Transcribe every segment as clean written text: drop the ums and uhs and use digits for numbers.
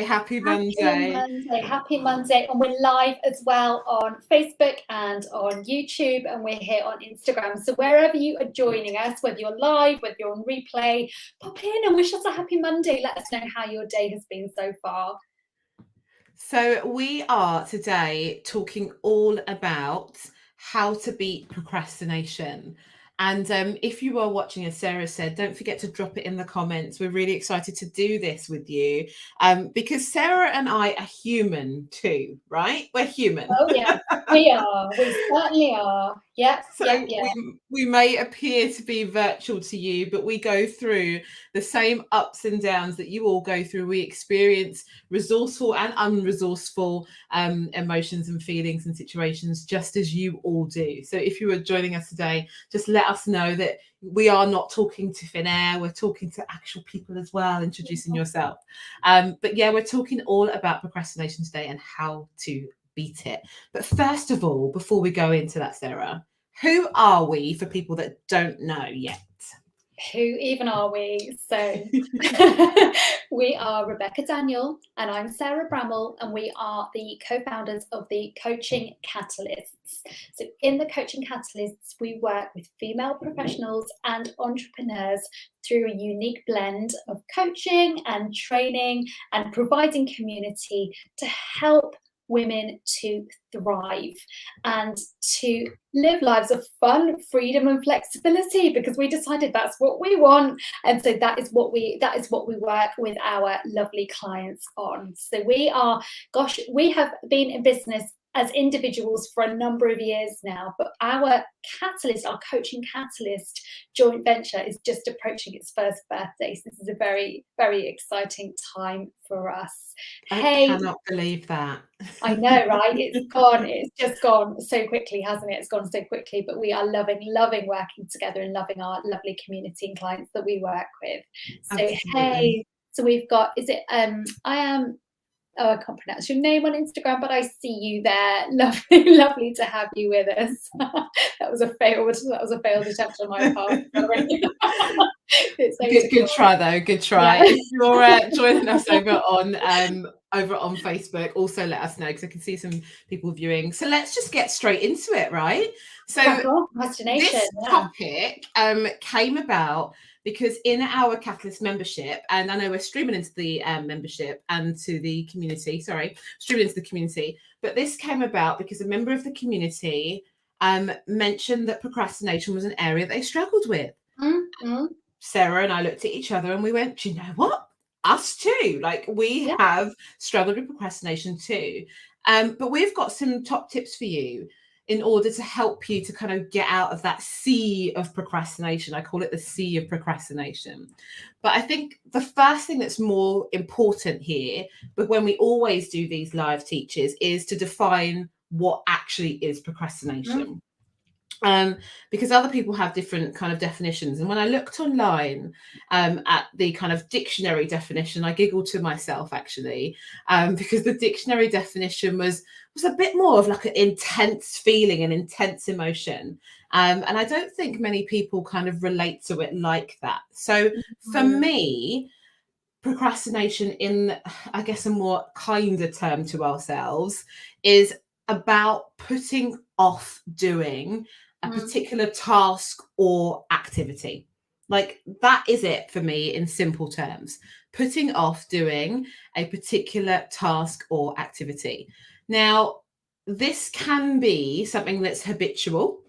Happy Monday. Happy Monday. And we're live as well on Facebook and on YouTube, and we're here on Instagram. So wherever you are joining us, whether you're live, whether you're on replay, pop in and wish us a happy Monday. Let us know how your day has been so far. So we are today talking all about how to beat procrastination. And if you are watching, as Sarah said, don't forget to drop it in the comments. We're really excited to do this with you because Sarah and I are human too, right? We're human. Oh, yeah, we are. We certainly are. Yep. So we may appear to be virtual to you, but we go through the same ups and downs that you all go through. We experience resourceful and unresourceful emotions and feelings and situations just as you all do. So if you are joining us today, just let us know that we are not talking to thin air. We're talking to actual people as well, introducing yourself. But yeah, we're talking all about procrastination today and how to beat it. But first of all, before we go into that, Sarah, who are we for people that don't know yet? Who even are we? So we are Rebecca Daniel and I'm Sarah Bramall, and we are the co-founders of the Coaching Catalysts. So in the Coaching Catalysts, we work with female professionals and entrepreneurs through a unique blend of coaching and training and providing community to help women to thrive and to live lives of fun, freedom and flexibility, because we decided that's what we want, and so that is what we work with our lovely clients on. So we have been in business as individuals for a number of years now, but our catalyst, our Coaching Catalyst joint venture is just approaching its first birthday. So this is a very, very exciting time for us. I cannot believe that. I know, right? It's just gone so quickly, hasn't it? It's gone so quickly, but we are loving working together and loving our lovely community and clients that we work with. So Absolutely. so we've got, I can't pronounce your name on Instagram, but I see you there. Lovely to have you with us. That was a failed attempt on my part. Good try though. Good try. Yeah. If you're joining us over on Facebook, also let us know, because I can see some people viewing. So let's just get straight into it, right? So this topic came about because in our Catalyst membership, and I know we're streaming into the membership and to the community, but this came about because a member of the community mentioned that procrastination was an area that they struggled with. Mm-hmm. Sarah and I looked at each other and we went, do you know what? Us too. Like we have struggled with procrastination too. But we've got some top tips for you in order to help you to kind of get out of that sea of procrastination. I call it the sea of procrastination. But I think the first thing that's more important here, but when we always do these live teaches, is to define what actually is procrastination. Because other people have different kind of definitions. And when I looked online at the kind of dictionary definition, I giggled to myself actually, because the dictionary definition was a bit more of like an intense feeling, an intense emotion. And I don't think many people kind of relate to it like that. So for me, procrastination, in I guess a more kinder term to ourselves, is about putting off doing a particular task or activity. Like that is it for me in simple terms, putting off doing a particular task or activity. Now, this can be something that's habitual.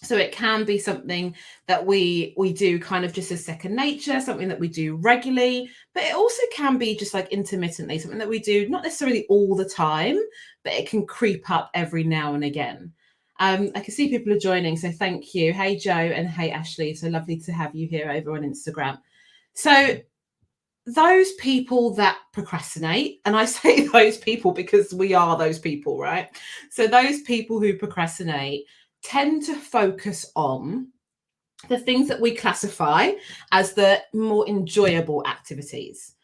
So it can be something that we do kind of just as second nature, something that we do regularly, but it also can be just like intermittently, something that we do not necessarily all the time, but it can creep up every now and again. I can see people are joining, so thank you. Hey Joe and hey Ashley, so lovely to have you here over on Instagram. So those people that procrastinate, and I say those people because we are those people, right? So those people who procrastinate tend to focus on the things that we classify as the more enjoyable activities,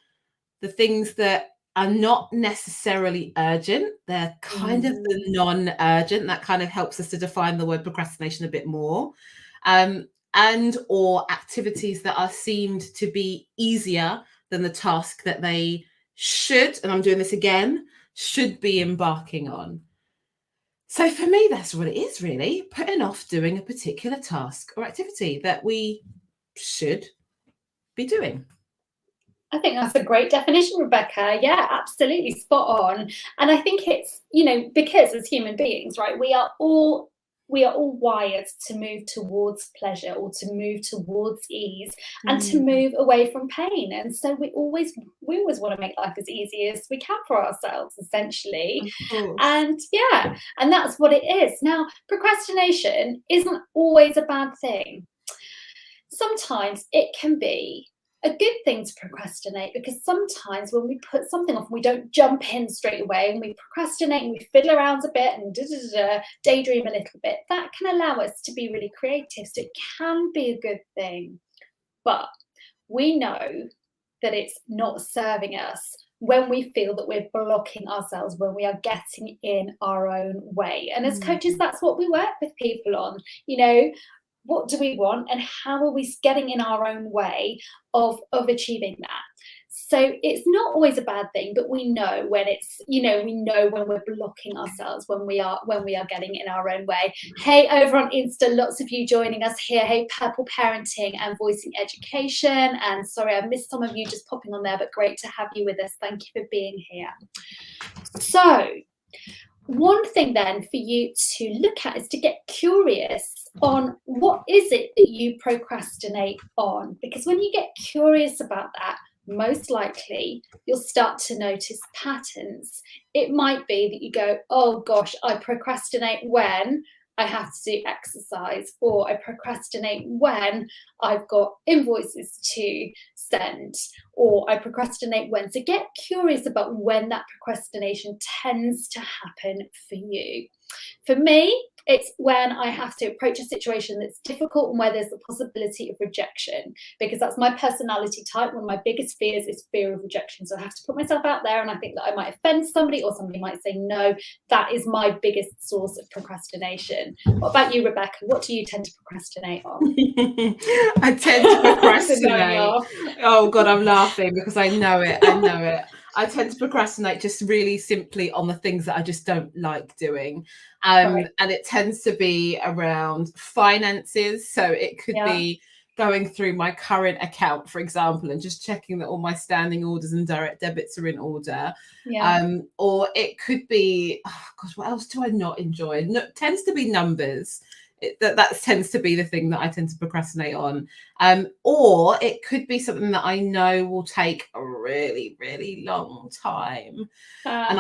the things that are not necessarily urgent. They're kind of the non-urgent. That kind of helps us to define the word procrastination a bit more. And or activities that are seemed to be easier than the task that they should, and I'm doing this again, should be embarking on. So for me, that's what it is really, putting off doing a particular task or activity that we should be doing. I think that's a great definition, Rebecca. Yeah, absolutely spot on. And I think it's, because as human beings, right, we are all wired to move towards pleasure or to move towards ease and to move away from pain. And so we always want to make life as easy as we can for ourselves, essentially. And yeah, and that's what it is. Now, procrastination isn't always a bad thing. Sometimes it can be a good thing to procrastinate, because sometimes when we put something off, we don't jump in straight away and we procrastinate and we fiddle around a bit and daydream a little bit. That can allow us to be really creative. So it can be a good thing. But we know that it's not serving us when we feel that we're blocking ourselves, when we are getting in our own way. And as coaches, that's what we work with people on. What do we want and how are we getting in our own way of achieving that? So it's not always a bad thing, but we know when it's, we know when we're blocking ourselves, when we are getting in our own way. Hey, over on Insta, lots of you joining us here. Hey, Purple Parenting and Voicing Education. And sorry, I missed some of you just popping on there, but great to have you with us. Thank you for being here. So one thing then for you to look at is to get curious on what is it that you procrastinate on, because when you get curious about that, most likely you'll start to notice patterns. It might be that you go, oh gosh, I procrastinate when I have to do exercise, or I procrastinate when I've got invoices to send, or I procrastinate when. So get curious about when that procrastination tends to happen for you. For me, it's when I have to approach a situation that's difficult and where there's the possibility of rejection, because that's my personality type. One of my biggest fears is fear of rejection. So I have to put myself out there, and I think that I might offend somebody or somebody might say no. That is my biggest source of procrastination. What about you, Rebecca? What do you tend to procrastinate on? I tend to procrastinate. Oh God, I'm laughing because I know it. I tend to procrastinate just really simply on the things that I just don't like doing. And it tends to be around finances. So it could be going through my current account, for example, and just checking that all my standing orders and direct debits are in order. Or it could be, oh gosh, what else do I not enjoy? Tends to be numbers. That tends to be the thing that I tend to procrastinate on. Or it could be something that I know will take a really, really long time. And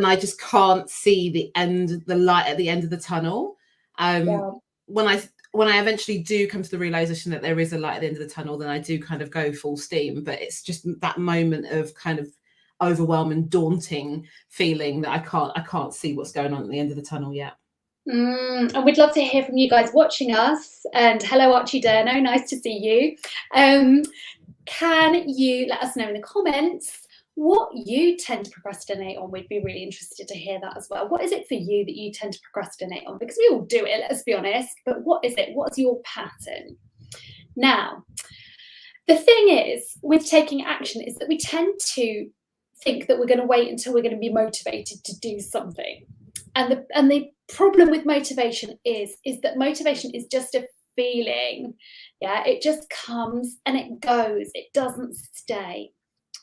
I just can't see the light at the end of the tunnel. When I eventually do come to the realization that there is a light at the end of the tunnel, then I do kind of go full steam. But it's just that moment of kind of overwhelming, daunting feeling that I can't see what's going on at the end of the tunnel yet. And we'd love to hear from you guys watching us. And hello, Archie Derno, nice to see you. Can you let us know in the comments what you tend to procrastinate on? We'd be really interested to hear that as well. What is it for you that you tend to procrastinate on? Because we all do it, let's be honest. But what is it? What's your pattern? Now, the thing is with taking action is that we tend to think that we're going to wait until we're going to be motivated to do something. And the problem with motivation is that motivation is just a feeling. It just comes and it goes. It doesn't stay.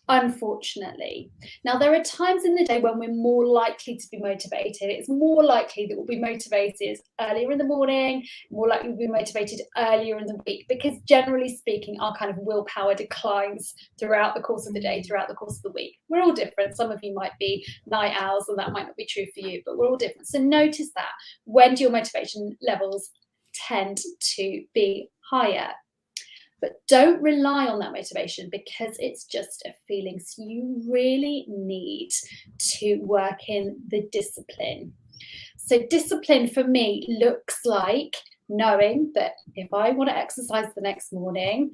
Unfortunately. Now, there are times in the day when we're more likely to be motivated. It's more likely that we'll be motivated earlier in the morning, more likely to be motivated earlier in the week, because generally speaking, our kind of willpower declines throughout the course of the day, throughout the course of the week. We're all different. Some of you might be night owls, and that might not be true for you, but we're all different. So notice that. When do your motivation levels tend to be higher? But don't rely on that motivation, because it's just a feeling. So you really need to work in the discipline. So discipline for me looks like knowing that if I want to exercise the next morning,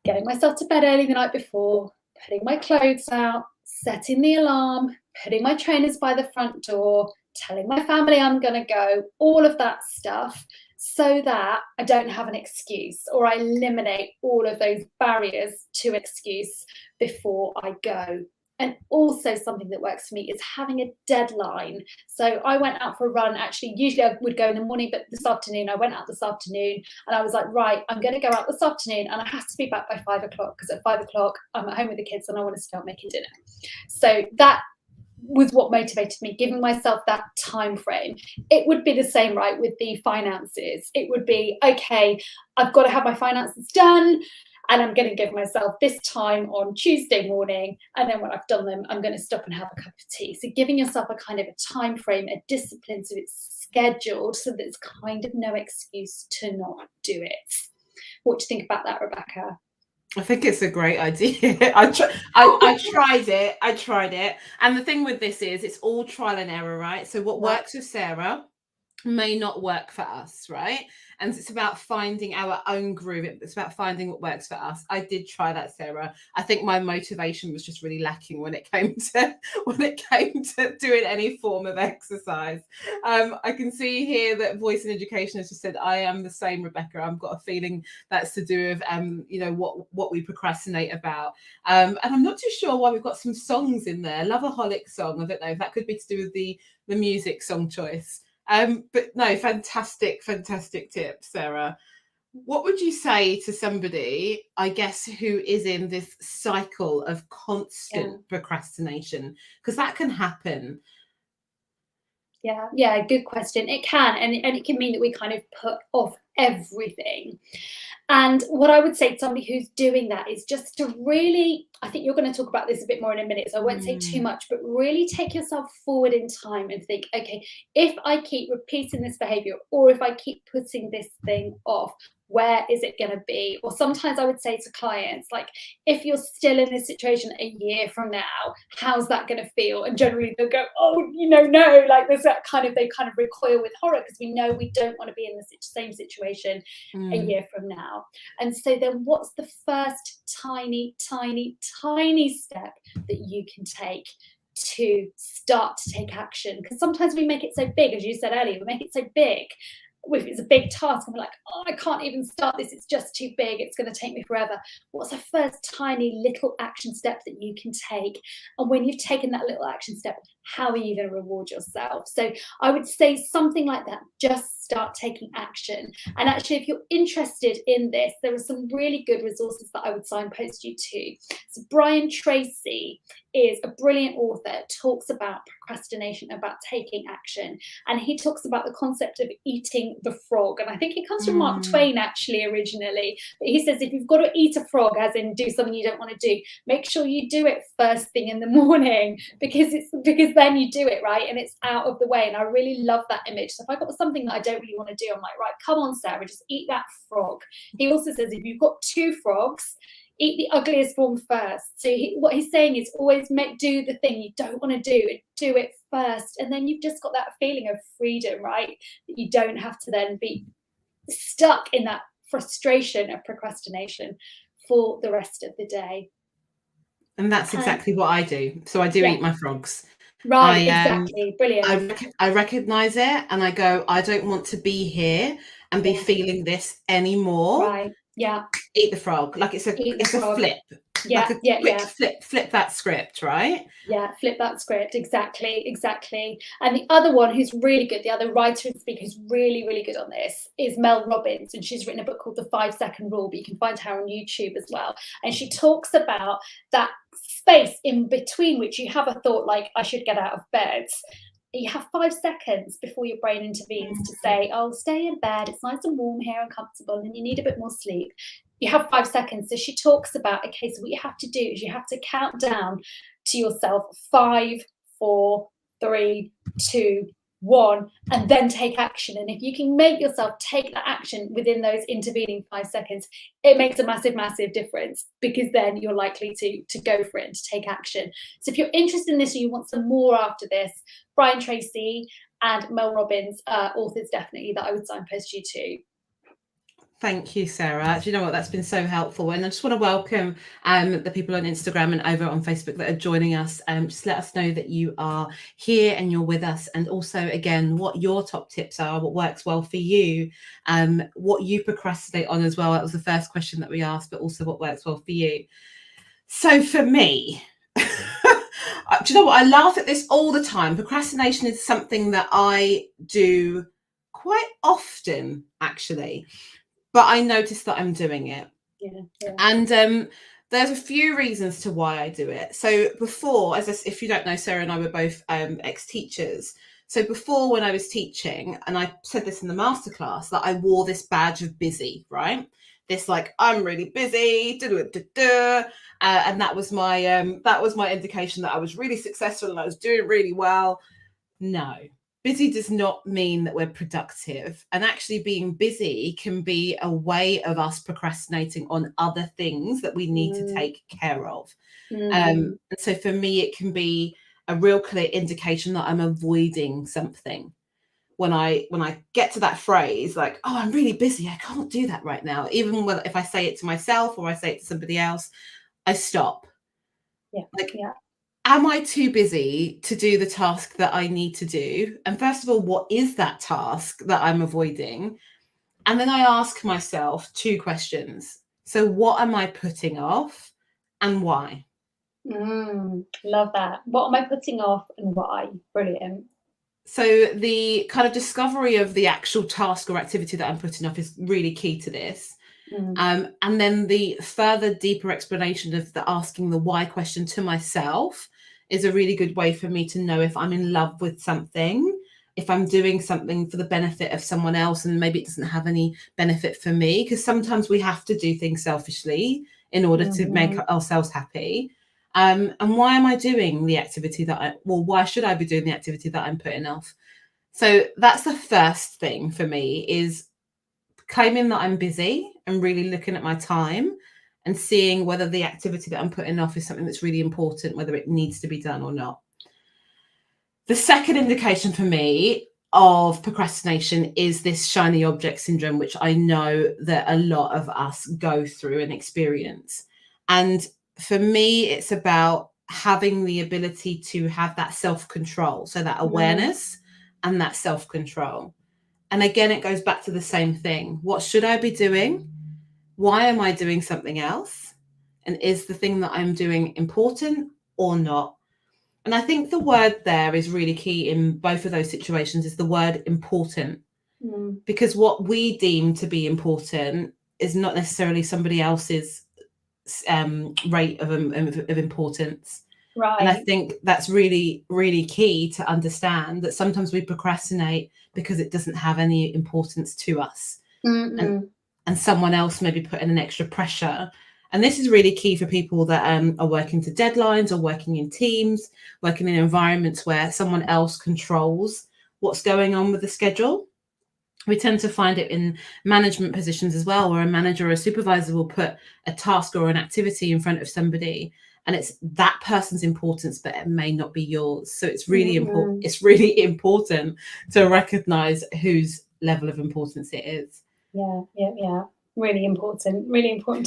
getting myself to bed early the night before, putting my clothes out, setting the alarm, putting my trainers by the front door, telling my family I'm going to go, all of that stuff, so that I don't have an excuse, or I eliminate all of those barriers to excuse before I go. And also something that works for me is having a deadline. So I went out for a run, actually, usually I would go in the morning, but this afternoon, I went out this afternoon and I was like, right, I'm going to go out this afternoon and I have to be back by 5 o'clock, because at 5 o'clock, I'm at home with the kids and I want to start making dinner. So that was what motivated me, giving myself that time frame. It would be the same, right, with the finances. It would be, okay, I've got to have my finances done, and I'm going to give myself this time on Tuesday morning, and then when I've done them, I'm going to stop and have a cup of tea. So giving yourself a kind of a time frame, a discipline, so it's scheduled, so there's kind of no excuse to not do it. What do you think about that, Rebecca? I think it's a great idea. I tried it. And the thing with this is it's all trial and error, right? So what works with Sarah may not work for us, right? And it's about finding our own groove. It's about finding what works for us. I did try that, Sarah. I think my motivation was just really lacking when it came to doing any form of exercise. I can see here that Voice in Education has just said, I am the same, Rebecca. I've got a feeling that's to do with what we procrastinate about. And I'm not too sure why we've got some songs in there. Loveaholic song. I don't know if that could be to do with the music song choice. But no, fantastic tip, Sarah. What would you say to somebody, I guess, who is in this cycle of constant procrastination? Because that can happen. Yeah, good question. It can, and it can mean that we kind of put off everything. And what I would say to somebody who's doing that is just to really, I think you're going to talk about this a bit more in a minute, so I won't say too much, but really take yourself forward in time and think, okay, if I keep repeating this behavior, or if I keep putting this thing off, where is it going to be? Or sometimes I would say to clients, like, if you're still in this situation a year from now, how's that going to feel? And generally they'll go, oh, no, like there's that kind of, they kind of recoil with horror, because we know we don't want to be in the same situation a year from now. And so then what's the first tiny step that you can take to start to take action? Because sometimes we make it so big, as you said earlier, we make it so big. If it's a big task and we're like, oh, I can't even start this, it's just too big, it's going to take me forever. What's the first tiny little action step that you can take? And when you've taken that little action step, how are you going to reward yourself? So I would say something like that. Just start taking action. And actually, if you're interested in this, there are some really good resources that I would signpost you to. So Brian Tracy is a brilliant author, talks about procrastination, about taking action. And he talks about the concept of eating the frog. And I think it comes from Mark Twain, actually, originally. But he says, if you've got to eat a frog, as in do something you don't want to do, make sure you do it first thing in the morning, because then you do it, right? And it's out of the way. And I really love that image. So if I've got something that I don't really want to do, I'm like, right, come on, Sarah, just eat that frog. He also says, if you've got two frogs, eat the ugliest one first. So what he's saying is always do the thing you don't want to do it first. And then you've just got that feeling of freedom, right? That you don't have to then be stuck in that frustration of procrastination for the rest of the day. And that's exactly what I do. So I do eat my frogs. Right, exactly. Brilliant. I recognize it and I go, I don't want to be here and be feeling this anymore. Right. Yeah. Eat the frog. Like it's a flip. Yeah, like a quick flip that script, right? Yeah, flip that script. Exactly. And the other one who's really good, the other writer and speaker who's really, really good on this is Mel Robbins. And she's written a book called The 5-Second Rule, but you can find her on YouTube as well. And she talks about that space in between which you have a thought like, I should get out of bed. You have 5 seconds before your brain intervenes to say, oh, stay in bed. It's nice and warm here and comfortable, and you need a bit more sleep. You have 5 seconds. So she talks about, okay, so what you have to do is you have to count down to yourself 5, 4, 3, 2, 1, and then take action. And if you can make yourself take that action within those intervening 5 seconds, it makes a massive difference, because then you're likely to go for it and to take action. So if you're interested in this or you want some more after this, Brian Tracy and Mel Robbins, authors definitely that I would signpost you to. Thank you, Sarah. Do you know what? That's been so helpful. And I just want to welcome the people on Instagram and over on Facebook that are joining us. Just let us know that you are here and you're with us. And also, again, what your top tips are, what works well for you, what you procrastinate on as well. That was the first question that we asked, but also what works well for you. So for me, do you know what? I laugh at this all the time. Procrastination is something that I do quite often, actually. But I notice that I'm doing it. Yeah. And there's a few reasons to why I do it. So before, if you don't know, Sarah and I were both ex-teachers. So before, when I was teaching, and I said this in the masterclass, that I wore this badge of busy, right? This like, I'm really busy, and that was my indication that I was really successful and I was doing really well. No. Busy does not mean that we're productive, and actually being busy can be a way of us procrastinating on other things that we need to take care of. And so for me, it can be a real clear indication that I'm avoiding something. When I get to that phrase like, oh, I'm really busy, I can't do that right now, even if I say it to myself or I say it to somebody else, I stop. Am I too busy to do the task that I need to do? And first of all, what is that task that I'm avoiding? And then I ask myself 2 questions. So what am I putting off and why? Love that. What am I putting off and why? Brilliant. So the kind of discovery of the actual task or activity that I'm putting off is really key to this. And then the further deeper explanation of the asking the why question to myself is a really good way for me to know if I'm in love with something, if I'm doing something for the benefit of someone else and maybe it doesn't have any benefit for me, because sometimes we have to do things selfishly in order to make ourselves happy. And why am I doing the activity why should I be doing the activity that I'm putting off? So that's the first thing for me, is claiming that I'm busy and really looking at my time and seeing whether the activity that I'm putting off is something that's really important, whether it needs to be done or not. The second indication for me of procrastination is this shiny object syndrome, which I know that a lot of us go through and experience. And for me, it's about having the ability to have that self-control, so that awareness and that self-control. And again, it goes back to the same thing. What should I be doing? Why am I doing something else? And is the thing that I'm doing important or not? And I think the word there is really key in both of those situations, is the word important. Because what we deem to be important is not necessarily somebody else's rate of importance. Right. And I think that's really, really key to understand, that sometimes we procrastinate because it doesn't have any importance to us. And someone else may be putting an extra pressure. And this is really key for people that are working to deadlines or working in teams, working in environments where someone else controls what's going on with the schedule. We tend to find it in management positions as well, where a manager or a supervisor will put a task or an activity in front of somebody, and it's that person's importance, but it may not be yours. So it's really important. It's really important to recognize whose level of importance it is. Yeah. Really important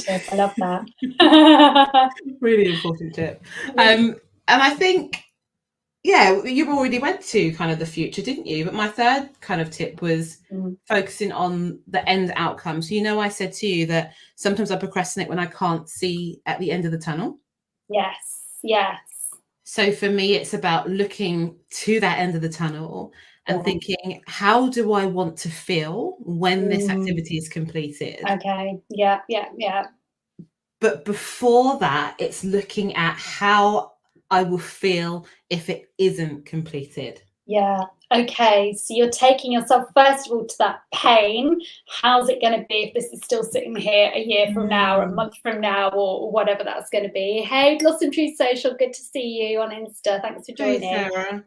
tip. I love that. Really important tip. And I think yeah, you already went to kind of the future, didn't you? But my third kind of tip was focusing on the end outcome. So, I said to you that sometimes I procrastinate when I can't see at the end of the tunnel. Yes. So for me, it's about looking to that end of the tunnel and thinking, how do I want to feel when this activity is completed? Okay. Yeah. But before that, it's looking at how I will feel if it isn't completed. Yeah. Okay. So you're taking yourself, first of all, to that pain. How's it going to be if this is still sitting here a year from now, or a month from now, or whatever that's going to be? Hey, Blossom Tree Social, good to see you on Insta. Thanks for joining. Hey, Sarah.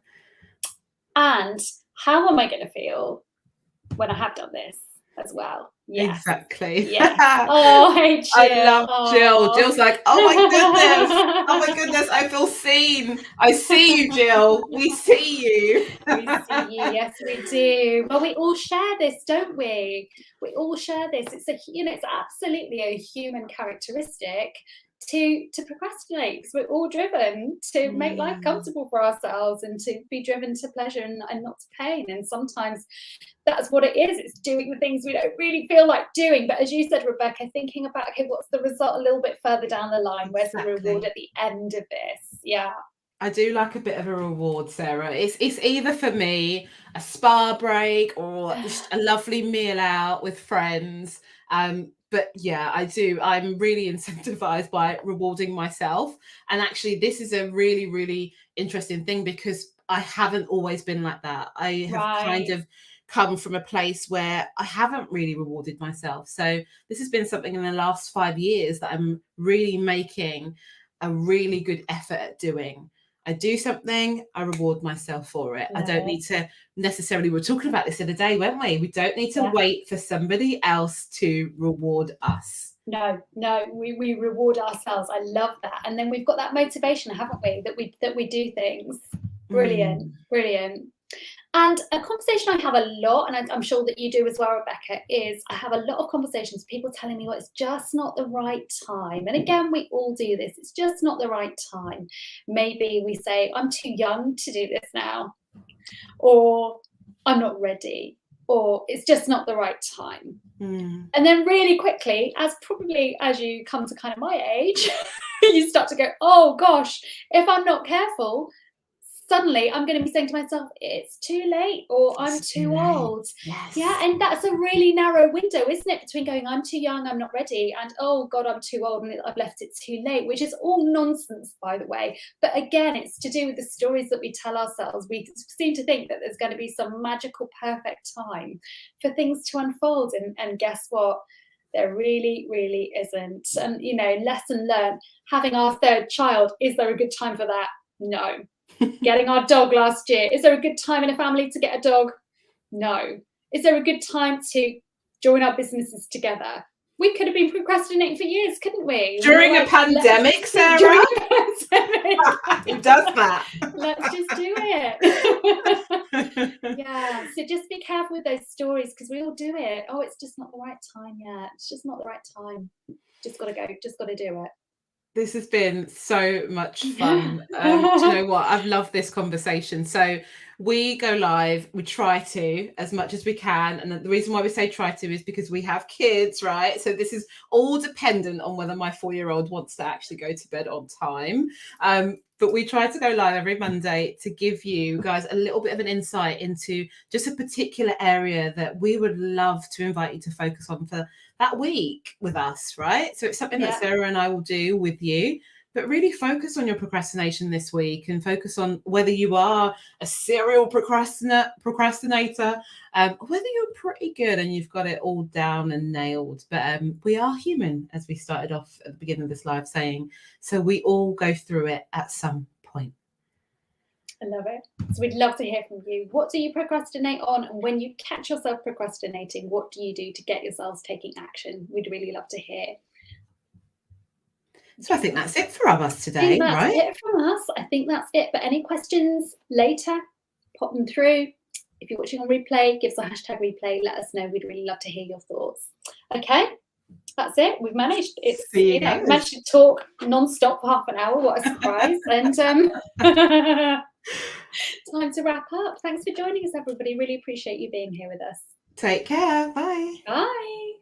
And how am I going to feel when I have done this as well? Yes. Exactly. Yeah. Oh, hey, Jill. I love Jill. Jill's like, oh my goodness, I feel seen. I see you, Jill. We see you. We see you. Yes, we do. Well, we all share this, don't we? We all share this. It's it's absolutely a human characteristic to procrastinate, because we're all driven to make life comfortable for ourselves and to be driven to pleasure and not to pain. And sometimes that's what it is. It's doing the things we don't really feel like doing. But as you said, Rebecca, thinking about, okay, what's the result a little bit further down the line? Where's the reward at the end of this? Yeah. I do like a bit of a reward, Sarah. It's either for me a spa break or just a lovely meal out with friends. But yeah, I do. I'm really incentivized by rewarding myself. And actually, this is a really, really interesting thing, because I haven't always been like that. I have kind of come from a place where I haven't really rewarded myself. So this has been something in the last 5 years that I'm really making a really good effort at doing. I do something, I reward myself for it. I don't need to necessarily, we were talking about this the other day, weren't we? We don't need to wait for somebody else to reward us. No, we reward ourselves. I love that. And then we've got that motivation, haven't we? That we do things. Brilliant. And a conversation I have a lot, and I'm sure that you do as well, Rebecca, is I have a lot of conversations, people telling me, well, it's just not the right time. And again, we all do this. It's just not the right time. Maybe we say, I'm too young to do this now, or I'm not ready, or it's just not the right time. And then really quickly, as you come to kind of my age, you start to go, oh gosh, if I'm not careful, suddenly I'm going to be saying to myself, it's too late, or I'm too old. Yes. Yeah, and that's a really narrow window, isn't it, between going, I'm too young, I'm not ready, and oh God, I'm too old and I've left it too late, which is all nonsense, by the way. But again, it's to do with the stories that we tell ourselves. We seem to think that there's going to be some magical, perfect time for things to unfold, and guess what? There really, really isn't. And, lesson learned, having our third child, is there a good time for that? No. Getting our dog last year, is there a good time in a family to get a dog? No. Is there a good time to join our businesses together? We could have been procrastinating for years, couldn't we? During a pandemic, Sarah? During a pandemic. Who does that? Let's just do it. Yeah, so just be careful with those stories, because we all do it. Oh, it's just not the right time yet. It's just not the right time. Just got to go. Just got to do it. This has been so much fun. Do you know what? I've loved this conversation. So we go live, we try to as much as we can. And the reason why we say try to is because we have kids, right? So this is all dependent on whether my 4-year-old wants to actually go to bed on time. But we try to go live every Monday to give you guys a little bit of an insight into just a particular area that we would love to invite you to focus on for that week with us, right? So it's something that Sarah and I will do with you, but really focus on your procrastination this week, and focus on whether you are a serial procrastinator, whether you're pretty good and you've got it all down and nailed. But we are human, as we started off at the beginning of this live saying, so we all go through it at some point. I love it. So we'd love to hear from you. What do you procrastinate on? And when you catch yourself procrastinating, what do you do to get yourselves taking action? We'd really love to hear. So I think that's it for us today, right? That's it from us. I think that's it. But any questions later, pop them through. If you're watching on replay, give us a hashtag replay. Let us know. We'd really love to hear your thoughts. Okay, that's it. We've managed. Managed to talk non-stop for half an hour. What a surprise! And time to wrap up. Thanks for joining us, everybody. Really appreciate you being here with us. Take care. Bye. Bye.